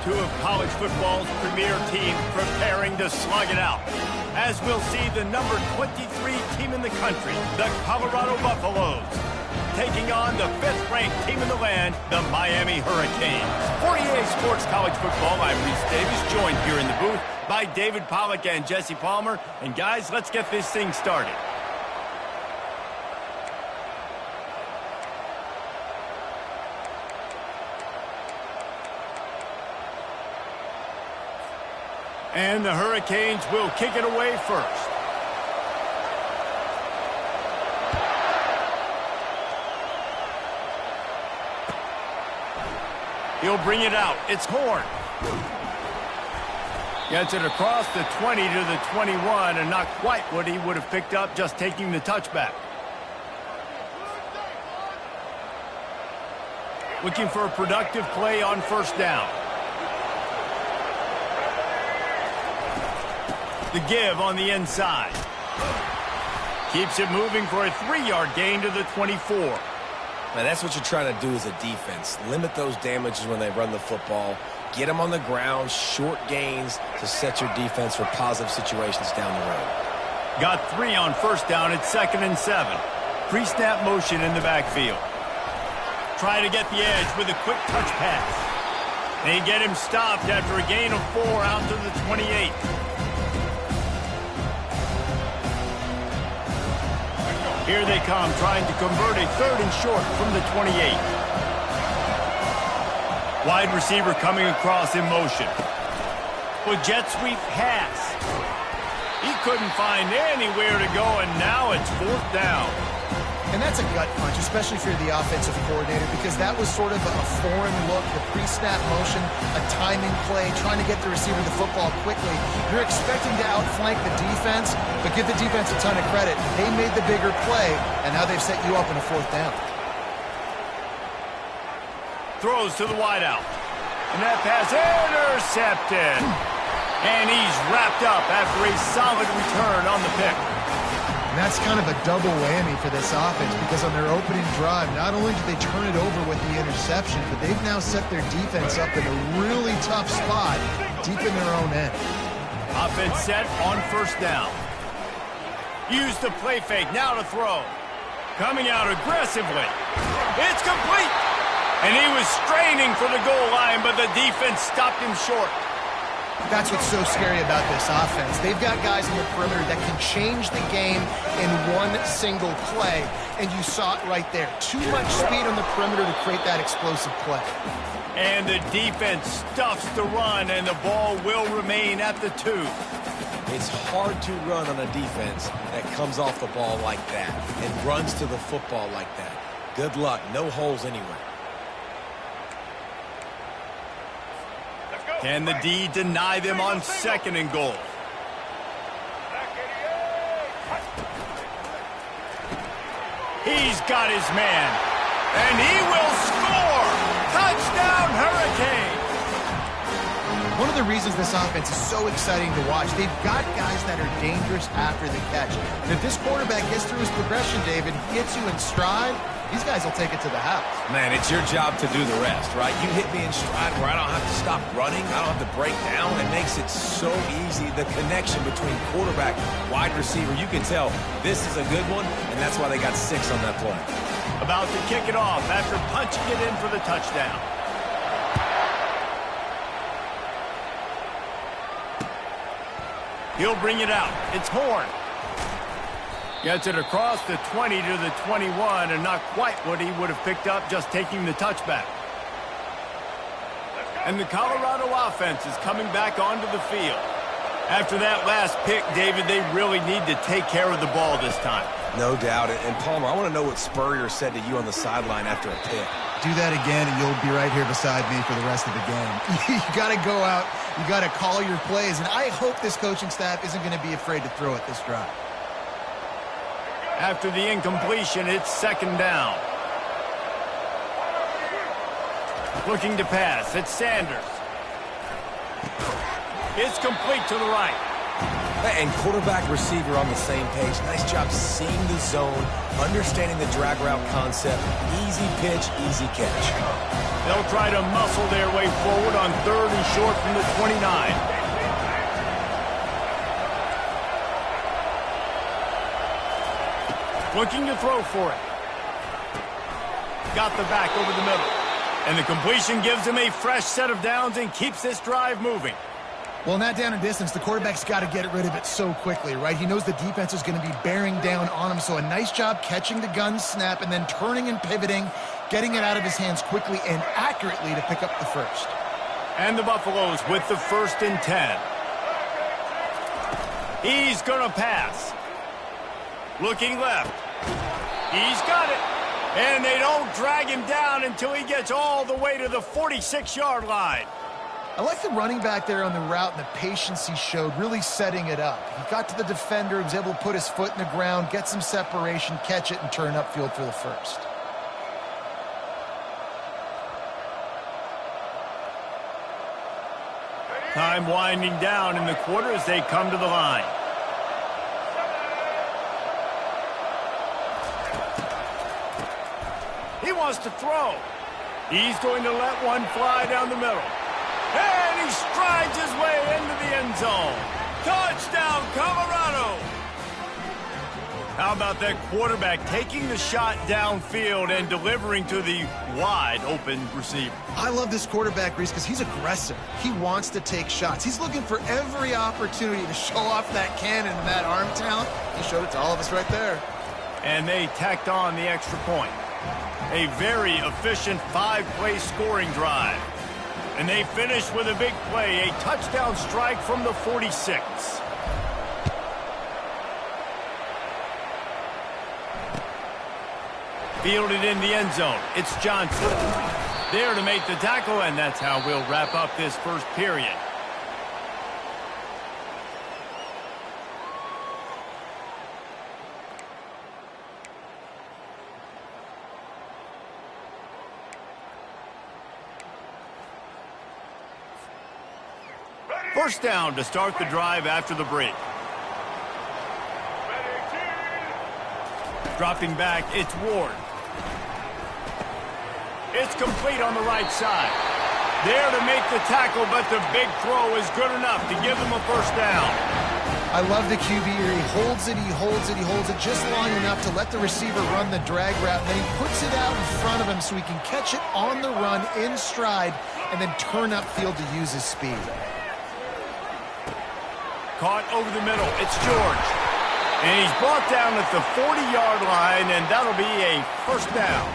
two of college football's premier teams preparing to slug it out. As we'll see the number 23 team in the country, the Colorado Buffaloes, taking on the 5th-ranked team in the land, the Miami Hurricanes. For EA Sports College Football, I'm Reese Davis, joined here in the booth by David Pollack and Jesse Palmer. And guys, let's get this thing started. And the Hurricanes will kick it away first. He'll bring it out. It's Horn. Gets it across the 20 to the 21, and not quite what he would have picked up just taking the touchback. Looking for a productive play on first down. The give on the inside. Keeps it moving for a 3-yard gain to the 24. Now, that's what you're trying to do as a defense. Limit those damages when they run the football. Get them on the ground, short gains to set your defense for positive situations down the road. Got 3 on first down at 2nd and 7. Pre-snap motion in the backfield. Try to get the edge with a quick touch pass. They get him stopped after a gain of 4 out to the 28. Here they come, trying to convert a 3rd and short from the 28. Wide receiver coming across in motion. With jet sweep pass. He couldn't find anywhere to go, and now it's 4th down. And that's a gut punch, especially if you're the offensive coordinator, because that was sort of a foreign look, the pre-snap motion, a timing play, trying to get the receiver the football quickly. You're expecting to outflank the defense, but give the defense a ton of credit. They made the bigger play, and now they've set you up in a 4th down. Throws to the wideout. And that pass intercepted. And he's wrapped up after a solid return on the pick. And that's kind of a double whammy for this offense, because on their opening drive, not only did they turn it over with the interception, but they've now set their defense up in a really tough spot deep in their own end. Offense set on first down. Use the play fake, now to throw. Coming out aggressively. It's complete. And he was straining for the goal line, but the defense stopped him short. That's what's so scary about this offense. They've got guys in the perimeter that can change the game in one single play, and you saw it right there. Too much speed on the perimeter to create that explosive play. And the defense stuffs the run, and the ball will remain at the 2. It's hard to run on a defense that comes off the ball like that and runs to the football like that. Good luck. No holes anywhere. Can the D deny them on 2nd and goal? He's got his man, and he will score! Touchdown, Hurricane! One of the reasons this offense is so exciting to watch, they've got guys that are dangerous after the catch. And if this quarterback gets through his progression, David, gets you in stride, these guys will take it to the house. Man, it's your job to do the rest, right? You hit me in stride where I don't have to stop running. I don't have to break down. It makes it so easy. The connection between quarterback, wide receiver, you can tell this is a good one, and that's why they got 6 on that play. About to kick it off after punching it in for the touchdown. He'll bring it out. It's Horn. Gets it across the 20 to the 21, and not quite what he would have picked up just taking the touchback. And the Colorado offense is coming back onto the field. After that last pick, David, they really need to take care of the ball this time. No doubt. And Palmer, I want to know what Spurrier said to you on the sideline after a pick. Do that again, and you'll be right here beside me for the rest of the game. You got to go out. You got to call your plays, and I hope this coaching staff isn't going to be afraid to throw it this drive. After the incompletion, it's 2nd down. Looking to pass. It's Sanders. It's complete to the right. And quarterback receiver on the same page. Nice job seeing the zone, understanding the drag route concept. Easy pitch, easy catch. They'll try to muscle their way forward on 3rd and short from the 29. Looking to throw for it. Got the back over the middle. And the completion gives him a fresh set of downs and keeps this drive moving. Well, in that down and distance, the quarterback's got to get rid of it so quickly, right? He knows the defense is going to be bearing down on him, so a nice job catching the gun snap and then turning and pivoting, getting it out of his hands quickly and accurately to pick up the first. And the Buffaloes with the 1st and 10. He's going to pass. Looking left. He's got it. And they don't drag him down until he gets all the way to the 46-yard line. I like the running back there on the route and the patience he showed, really setting it up. He got to the defender, was able to put his foot in the ground, get some separation, catch it, and turn upfield for the first. Time winding down in the quarter as they come to the line. He wants to throw. He's going to let one fly down the middle. And he strides his way into the end zone. Touchdown, Colorado! How about that quarterback taking the shot downfield and delivering to the wide-open receiver? I love this quarterback, Reese, because he's aggressive. He wants to take shots. He's looking for every opportunity to show off that cannon and that arm talent. He showed it to all of us right there. And they tacked on the extra point. A very efficient 5-play scoring drive. And they finish with a big play, a touchdown strike from the 46. Fielded in the end zone. It's Johnson. There to make the tackle, and that's how we'll wrap up this first period. First down to start the drive after the break. Dropping back, it's Ward. It's complete on the right side. There to make the tackle, but the big throw is good enough to give them a first down. I love the QB here. He holds it, he holds it, he holds it just long enough to let the receiver run the drag route, and then he puts it out in front of him so he can catch it on the run in stride and then turn upfield to use his speed. Caught over the middle. It's George. And he's brought down at the 40-yard line, and that'll be a first down.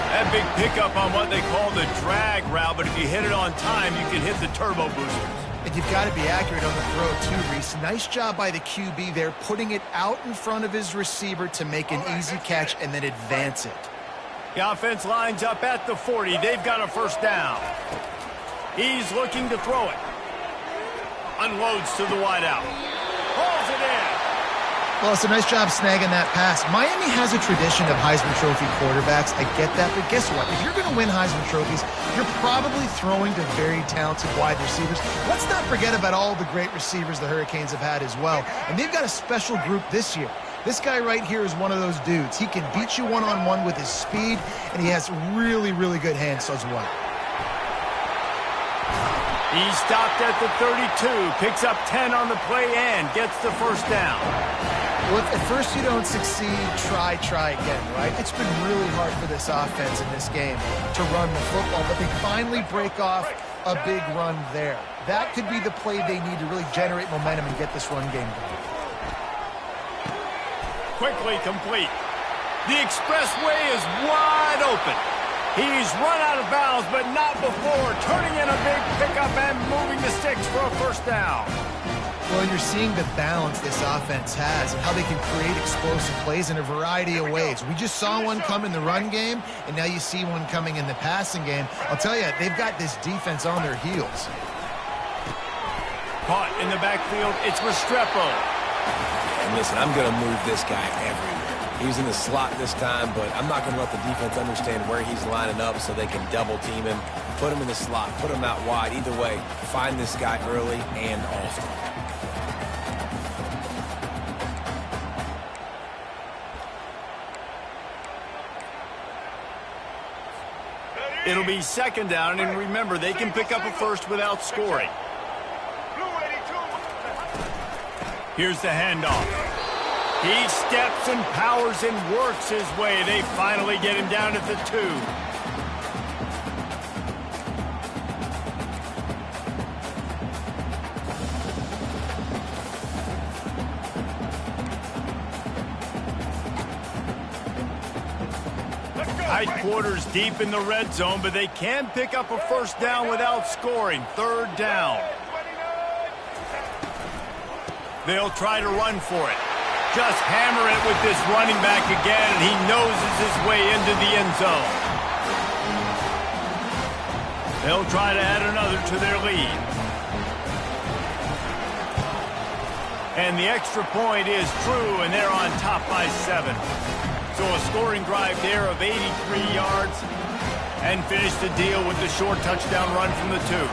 That big pickup on what they call the drag route, but if you hit it on time, you can hit the turbo boosters. And you've got to be accurate on the throw, too, Reese. Nice job by the QB there, putting it out in front of his receiver to make an easy catch and then advance it. The offense lines up at the 40. They've got a first down. He's looking to throw it. Unloads to the wideout. Pulls it in. Well, it's a nice job snagging that pass. Miami has a tradition of Heisman Trophy quarterbacks. I get that, but guess what? If you're going to win Heisman Trophies, you're probably throwing to very talented wide receivers. Let's not forget about all the great receivers the Hurricanes have had as well. And they've got a special group this year. This guy right here is one of those dudes. He can beat you one-on-one with his speed, and he has really, really good hands as well. He stopped at the 32, picks up 10 on the play and gets the first down. Well, if at first you don't succeed, try again, right? It's been really hard for this offense in this game to run the football, but they finally break off a big run there. That could be the play they need to really generate momentum and get this run game going. Quickly complete. The expressway is wide open. He's run out of bounds, but not before turning in a big pickup and moving the sticks for a first down. Well, you're seeing the balance this offense has and how they can create explosive plays in a variety of ways. We just saw one come in the run game, and now you see one coming in the passing game. I'll tell you, they've got this defense on their heels. Caught in the backfield, it's Restrepo. And listen, I'm going to move this guy everywhere. He's in the slot this time, but I'm not going to let the defense understand where he's lining up so they can double team him, put him in the slot, put him out wide. Either way, find this guy early and often. It'll be second down, and remember, they can pick up a first without scoring. Here's the handoff. He steps and powers and works his way. They finally get him down at the 2. Tight quarters deep in the red zone, but they can pick up a first down without scoring. Third down. They'll try to run for it. Just hammer it with this running back again, and he noses his way into the end zone. They'll try to add another to their lead. And the extra point is true, and they're on top by 7. So a scoring drive there of 83 yards, and finish the deal with the short touchdown run from the 2.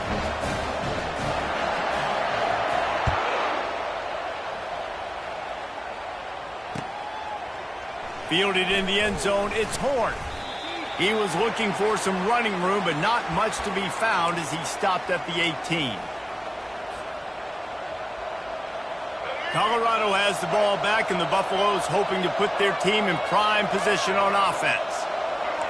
Fielded in the end zone, it's Horn. He was looking for some running room, but not much to be found as he stopped at the 18. Colorado has the ball back, and the Buffaloes hoping to put their team in prime position on offense.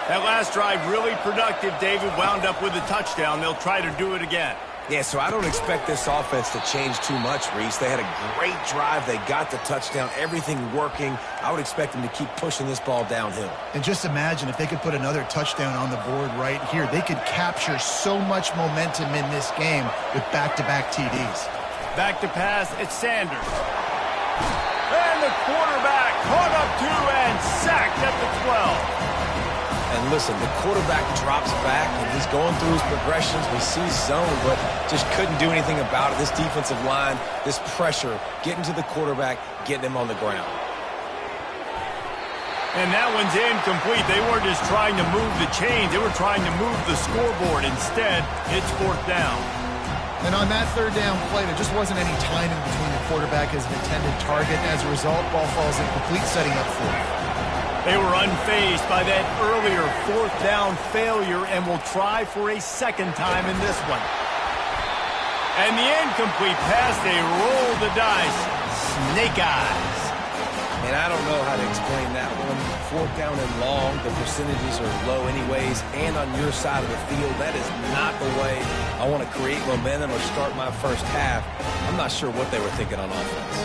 That last drive really productive. David wound up with a touchdown. They'll try to do it again. Yeah, so I don't expect this offense to change too much, Reese. They had a great drive. They got the touchdown, everything working. I would expect them to keep pushing this ball downhill. And just imagine if they could put another touchdown on the board right here. They could capture so much momentum in this game with back-to-back TDs. Back to pass, it's Sanders. And the quarterback caught up 2 and sacked at the 12. And listen, the quarterback drops back, and he's going through his progressions. We see zone, but just couldn't do anything about it. This defensive line, this pressure, getting to the quarterback, getting him on the ground. And that one's incomplete. They weren't just trying to move the chains. They were trying to move the scoreboard. Instead, it's 4th down. And on that 3rd down play, there just wasn't any timing between the quarterback and his intended target. As a result, ball falls incomplete, setting up 4th. They were unfazed by that earlier 4th down failure and will try for a second time in this one. And the incomplete pass, they roll the dice. Snake eyes. And I don't know how to explain that one. 4th down and long, the percentages are low anyways, and on your side of the field, that is not the way I want to create momentum or start my first half. I'm not sure what they were thinking on offense.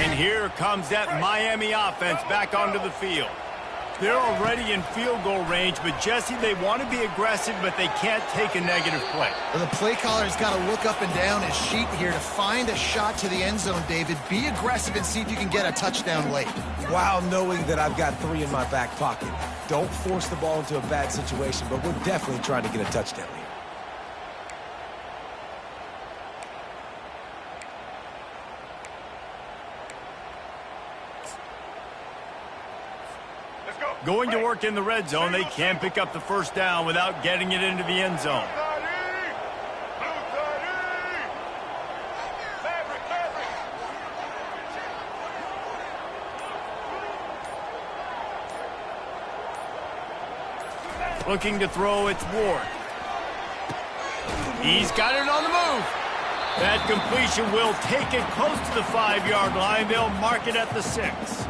And here comes that Miami offense back onto the field. They're already in field goal range, but Jesse, they want to be aggressive, but they can't take a negative play. Well, the play caller's got to look up and down his sheet here to find a shot to the end zone, David. Be aggressive and see if you can get a touchdown late. While knowing that I've got 3 in my back pocket. Don't force the ball into a bad situation, but we're definitely trying to get a touchdown here. Going to work in the red zone, they can't pick up the first down without getting it into the end zone. Looking to throw, it's Ward. He's got it on the move. That completion will take it close to the 5-yard line. They'll mark it at the 6.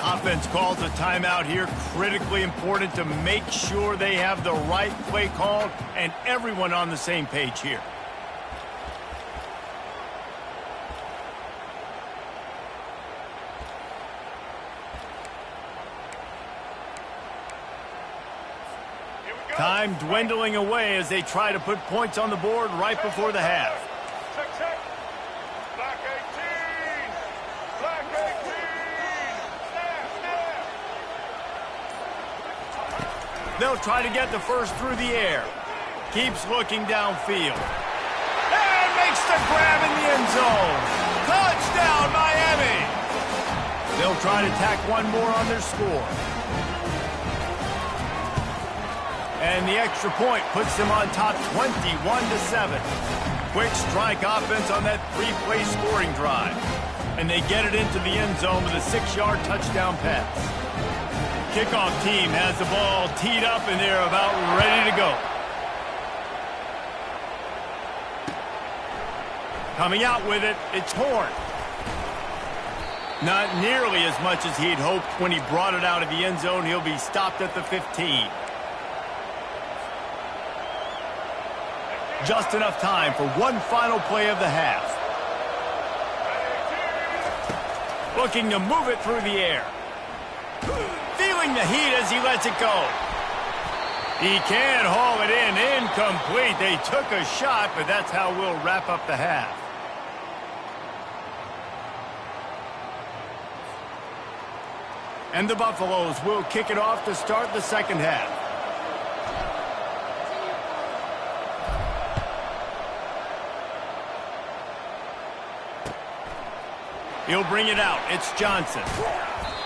Offense calls a timeout here. Critically important to make sure they have the right play called and everyone on the same page here. Time dwindling away as they try to put points on the board right before the half. They'll try to get the first through the air. Keeps looking downfield. And makes the grab in the end zone. Touchdown, Miami! They'll try to tack one more on their score. And the extra point puts them on top 21-7. Quick strike offense on that three-play scoring drive. And they get it into the end zone with a 6-yard touchdown pass. Kickoff team has the ball teed up and they're about ready to go. Coming out with it, it's Horn. Not nearly as much as he'd hoped when he brought it out of the end zone. He'll be stopped at the 15. Just enough time for one final play of the half. Looking to move it through the air. Feeling the heat as he lets it go. He can haul it in. Incomplete. They took a shot, but that's how we'll wrap up the half. And the Buffaloes will kick it off to start the second half. He'll bring it out. It's Johnson.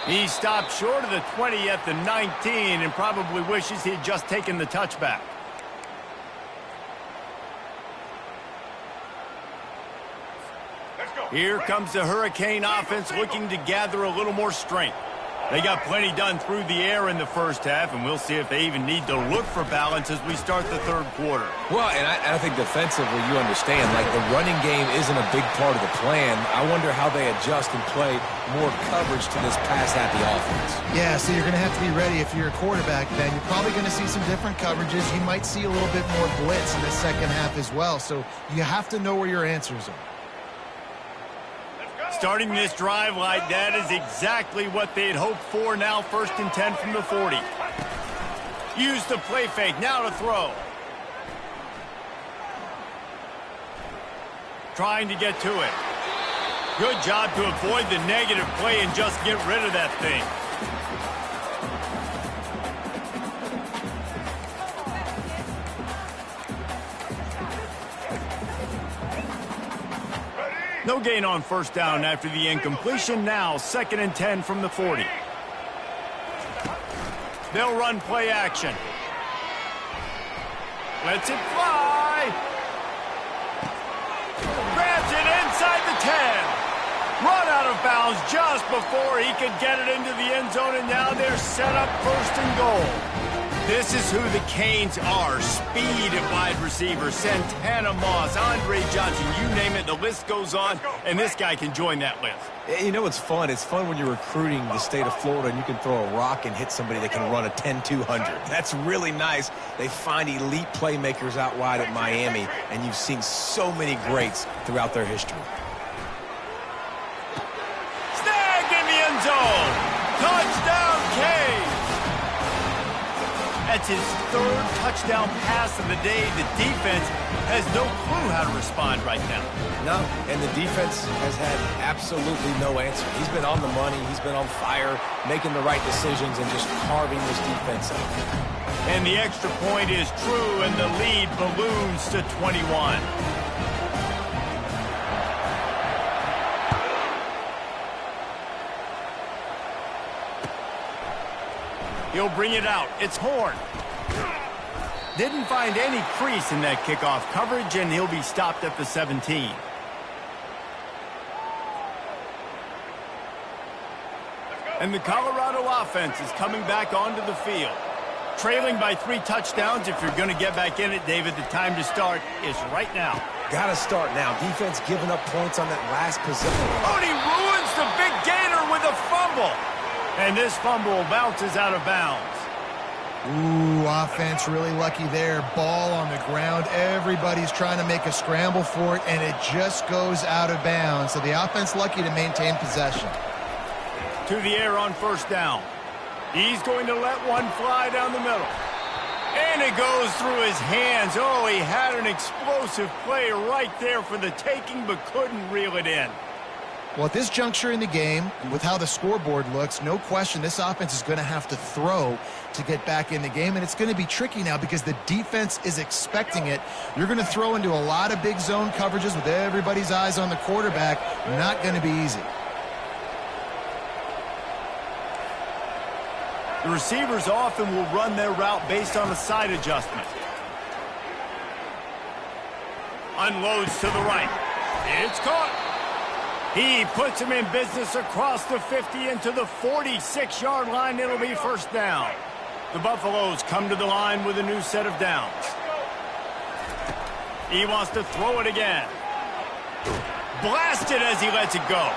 He stopped short of the 20 at the 19 and probably wishes he had just taken the touchback. Here comes the Hurricane offense looking to gather a little more strength. They got plenty done through the air in the first half, and we'll see if they even need to look for balance as we start the third quarter. Well, and I think defensively, you understand, like the running game isn't a big part of the plan. I wonder how they adjust and play more coverage to this pass-happy offense. Yeah, so you're going to have to be ready if you're a quarterback, Ben. You're probably going to see some different coverages. You might see a little bit more blitz in the second half as well, so you have to know where your answers are. Starting this drive like that is exactly what they'd hoped for. Now 1st and 10 from the 40. Use the play fake. Now to throw. Trying to get to it. Good job to avoid the negative play and just get rid of that thing. No gain on first down after the incompletion. Now 2nd and 10 from the 40. They'll run play action. Lets it fly. Grabs it inside the 10. Run out of bounds just before he could get it into the end zone, and now they're set up 1st and goal. This is who the Canes are. Speed at wide receiver. Santana Moss, Andre Johnson, you name it, the list goes on, and this guy can join that list. You know what's fun? It's fun when you're recruiting the state of Florida and you can throw a rock and hit somebody that can run a 10-200. That's really nice. They find elite playmakers out wide at Miami, and you've seen so many greats throughout their history. Snagged in the end zone. Touchdown, Canes. That's his 3rd touchdown pass of the day. The defense has no clue how to respond right now. No, and the defense has had absolutely no answer. He's been on the money. He's been on fire, making the right decisions and just carving this defense up. And the extra point is true, and the lead balloons to 21. He'll bring it out. It's Horn. Didn't find any crease in that kickoff coverage, and he'll be stopped at the 17. And the Colorado offense is coming back onto the field. Trailing by 3 touchdowns. If you're going to get back in it, David, the time to start is right now. Got to start now. Defense giving up points on that last possession. Oh, and he ruins the big gainer with a fumble. And this fumble bounces out of bounds. Ooh, offense really lucky there. Ball on the ground. Everybody's trying to make a scramble for it, and it just goes out of bounds. So the offense lucky to maintain possession. To the air on 1st down. He's going to let one fly down the middle. And it goes through his hands. Oh, he had an explosive play right there for the taking, but couldn't reel it in. Well, at this juncture in the game, with how the scoreboard looks, no question this offense is going to have to throw to get back in the game, and it's going to be tricky now because the defense is expecting it. You're going to throw into a lot of big zone coverages with everybody's eyes on the quarterback. Not going to be easy. The receivers often will run their route based on a side adjustment. Unloads to the right. It's caught. He puts him in business across the 50 into the 46-yard line. It'll be first down. The Buffaloes come to the line with a new set of downs. He wants to throw it again. Blasted as he lets it go.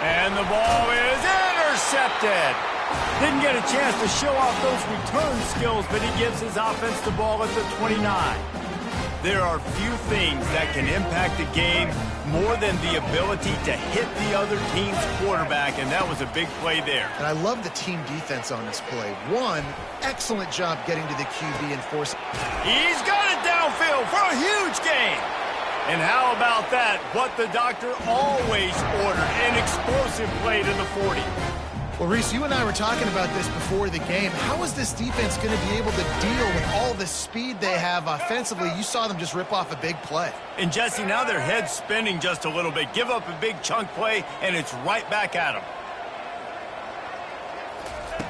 And the ball is intercepted. Didn't get a chance to show off those return skills, but he gives his offense the ball at the 29. There are few things that can impact a game more than the ability to hit the other team's quarterback, and that was a big play there. And I love the team defense on this play. One, excellent job getting to the QB and forcing. He's got it downfield for a huge gain. And how about that? What the doctor always ordered, an explosive play to the 40. Well, Reese, you and I were talking about this before the game. How is this defense going to be able to deal with all the speed they have offensively? You saw them just rip off a big play. And, Jesse, now their head's spinning just a little bit. Give up a big chunk play, and it's right back at them.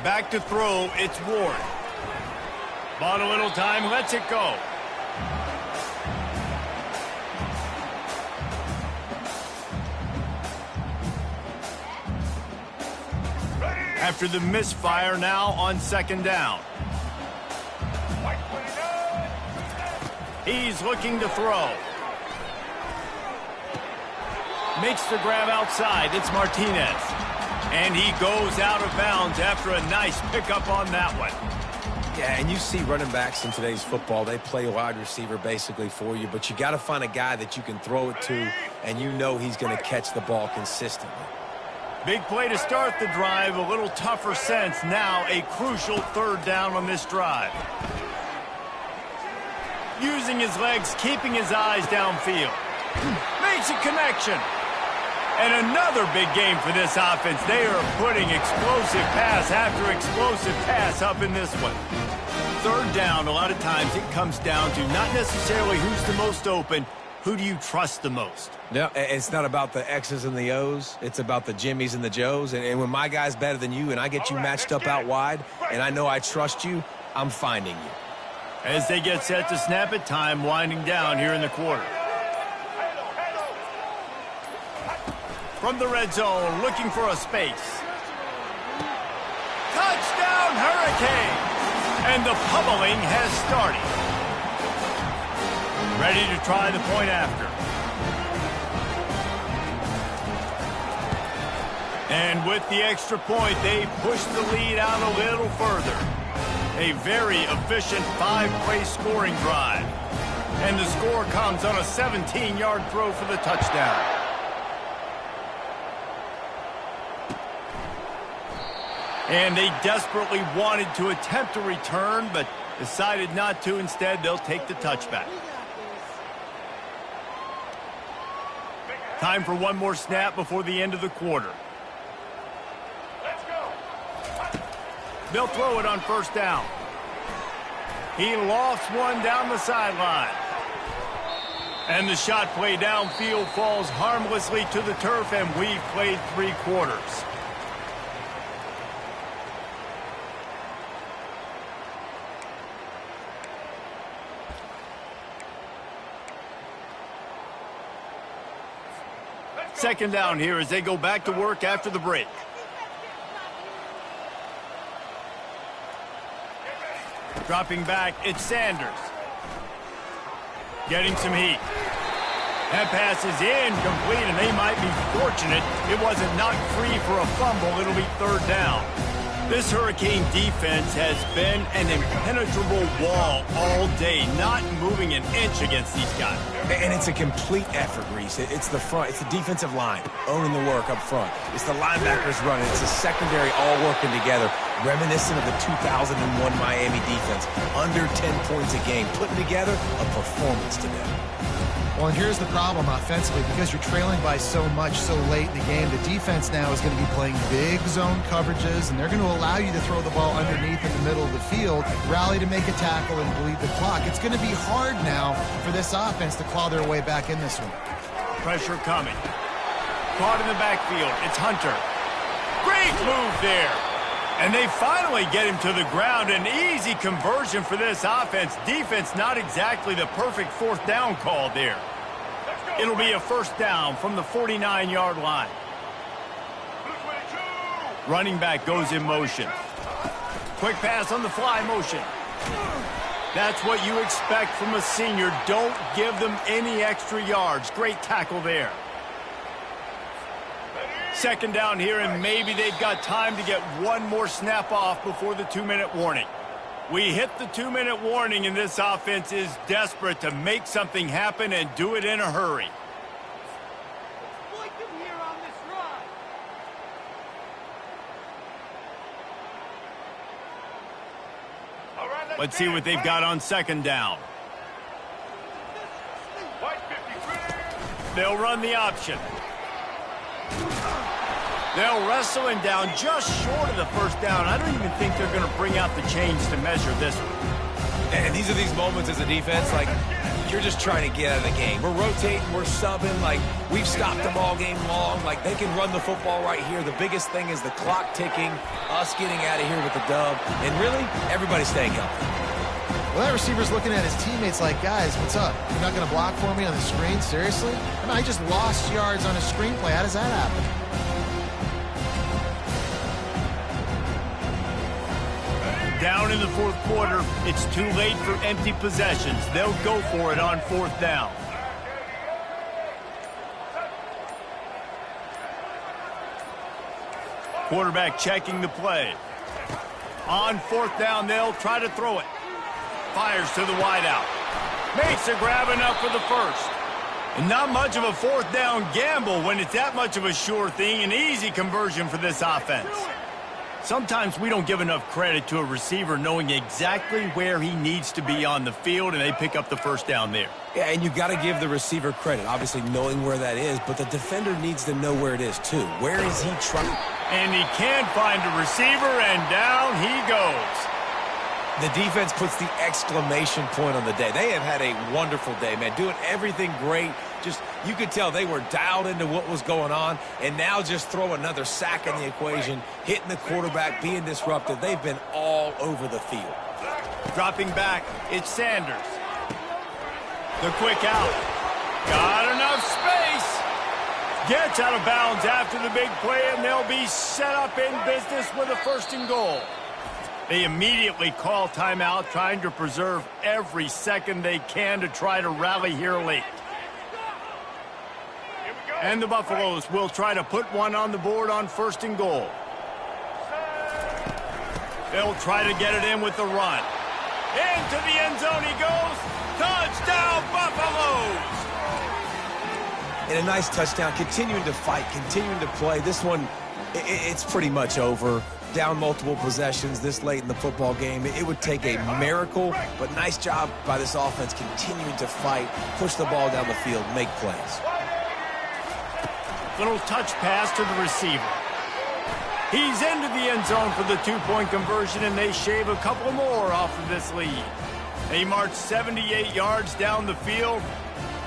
Back to throw, it's Ward. Bought a little time, lets it go. After the misfire, now on second down. He's looking to throw. Makes the grab outside. It's Martinez. And he goes out of bounds after a nice pickup on that one. Yeah, and you see running backs in today's football, they play wide receiver basically for you, but you got to find a guy that you can throw it to, and you know he's going to catch the ball consistently. Big play to start the drive, a little tougher sense. Now a crucial third down on this drive. Using his legs, keeping his eyes downfield. Makes a connection. And another big game for this offense. They are putting explosive pass after explosive pass up in this one. Third down, a lot of times it comes down to not necessarily who's the most open, who do you trust the most? No, it's not about the X's and the O's. It's about the Jimmies and the Joes. And when my guy's better than you and I get you matched up out wide and I know I trust you, I'm finding you. As they get set to snap it, time winding down here in the quarter. From the red zone, looking for a space. Touchdown, Hurricane! And the pummeling has started. Ready to try the point after. And with the extra point, they push the lead out a little further. A very efficient 5-play scoring drive. And the score comes on a 17-yard throw for the touchdown. And they desperately wanted to attempt a return, but decided not to. Instead, they'll take the touchback. Time for one more snap before the end of the quarter. Let's go. They'll throw it on first down. He lost one down the sideline. And the shot play downfield falls harmlessly to the turf, and we've played 3 quarters. Second down here as they go back to work after the break. Dropping back, it's Sanders. Getting some heat. That pass is incomplete, and they might be fortunate it wasn't knocked free for a fumble. It'll be third down. This Hurricane defense has been an impenetrable wall all day, not moving an inch against these guys. And it's a complete effort, Reese. It's the front. It's the defensive line owning the work up front. It's the linebackers running. It's the secondary all working together, reminiscent of the 2001 Miami defense. Under 10 points a game, putting together a performance today. Well, and here's the problem offensively. Because you're trailing by so much so late in the game, the defense now is going to be playing big zone coverages, and they're going to allow you to throw the ball underneath in the middle of the field, rally to make a tackle, and bleed the clock. It's going to be hard now for this offense to claw their way back in this one. Pressure coming. Caught in the backfield. It's Hunter. Great move there. And they finally get him to the ground. An easy conversion for this offense. Defense, not exactly the perfect fourth down call there. It'll be a first down from the 49-yard line. Running back goes in motion. Quick pass on the fly motion. That's what you expect from a senior. Don't give them any extra yards. Great tackle there. Second down here, and maybe they've got time to get one more snap off before the 2-minute warning. We hit the 2-minute warning, and this offense is desperate to make something happen and do it in a hurry. Let's see what they've got on second down. They'll run the option. They'll wrestle him down just short of the first down. I don't even think they're going to bring out the chains to measure this one. And these are these moments as a defense, like, you're just trying to get out of the game. We're rotating, we're subbing, like, we've stopped them all game long. Like, they can run the football right here. The biggest thing is the clock ticking, us getting out of here with the dub, and really, everybody staying healthy. Well, that receiver's looking at his teammates like, guys, what's up? You're not going to block for me on the screen? Seriously? I mean, I just lost yards on a screenplay. How does that happen? Down in the fourth quarter, it's too late for empty possessions. They'll go for it on fourth down. Quarterback checking the play. On fourth down, they'll try to throw it. Fires to the wideout. Makes a grab enough for the first. And not much of a fourth down gamble when it's that much of a sure thing. An easy conversion for this offense. Sometimes we don't give enough credit to a receiver knowing exactly where he needs to be on the field, and they pick up the first down there. Yeah, and you got to give the receiver credit, obviously knowing where that is, but the defender needs to know where it is too. Where is he trying? And he can't find a receiver, and down he goes. The defense puts the exclamation point on the day. They have had a wonderful day, man, doing everything great. Just, you could tell they were dialed into what was going on, and now just throw another sack in the equation, hitting the quarterback, being disruptive. They've been all over the field. Dropping back, it's Sanders. The quick out. Got enough space. Gets out of bounds after the big play, and they'll be set up in business with a first and goal. They immediately call timeout, trying to preserve every second they can to try to rally here late. And the Buffaloes will try to put one on the board on first and goal. They'll try to get it in with the run. Into the end zone he goes. Touchdown, Buffaloes! And a nice touchdown, continuing to fight, continuing to play. This one, it's pretty much over. Down multiple possessions this late in the football game. It would take a miracle, but nice job by this offense continuing to fight, push the ball down the field, make plays. Little touch pass to the receiver. He's into the end zone for the two-point conversion, and they shave a couple more off of this lead. They march 78 yards down the field.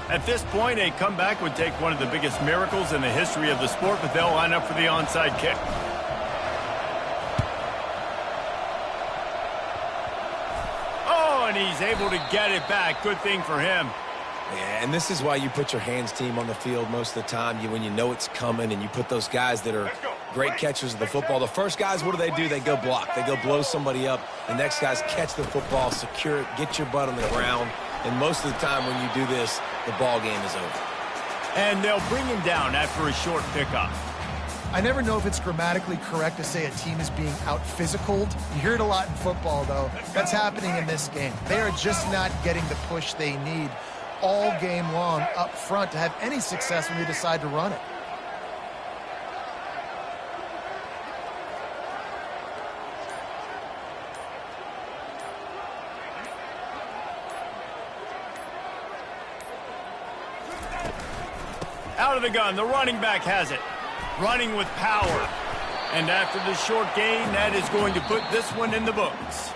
At this point, a comeback would take one of the biggest miracles in the history of the sport, but they'll line up for the onside kick. And he's able to get it back. Good thing for him. Yeah, and this is why you put your hands team on the field most of the time. When you know it's coming, and you put those guys that are great catchers of the football. The first guys, what do? They go block. They go blow somebody up. The next guys catch the football, secure it, get your butt on the ground. And most of the time when you do this, the ball game is over. And they'll bring him down after a short pickup. I never know if it's grammatically correct to say a team is being out-physicaled. You hear it a lot in football, though. That's happening in this game. They are just not getting the push they need all game long up front to have any success when they decide to run it. Out of the gun, the running back has it. Running with power. And after the short gain, that is going to put this one in the books.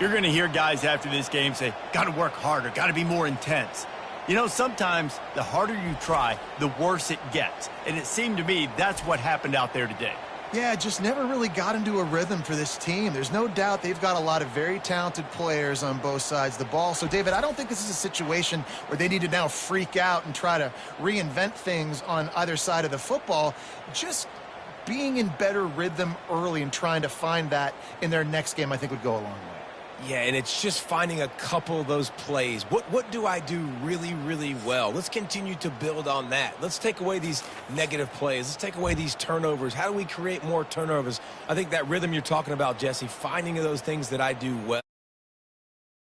You're going to hear guys after this game say, got to work harder, got to be more intense. You know, sometimes the harder you try, the worse it gets. And it seemed to me that's what happened out there today. Yeah, just never really got into a rhythm for this team. There's no doubt they've got a lot of very talented players on both sides of the ball. So, David, I don't think this is a situation where they need to now freak out and try to reinvent things on either side of the football. Just being in better rhythm early and trying to find that in their next game, I think, would go a long way. Yeah, and it's just finding a couple of those plays. What do I do really, really well? Let's continue to build on that. Let's take away these negative plays. Let's take away these turnovers. How do we create more turnovers? I think that rhythm you're talking about, Jesse, finding those things that I do well.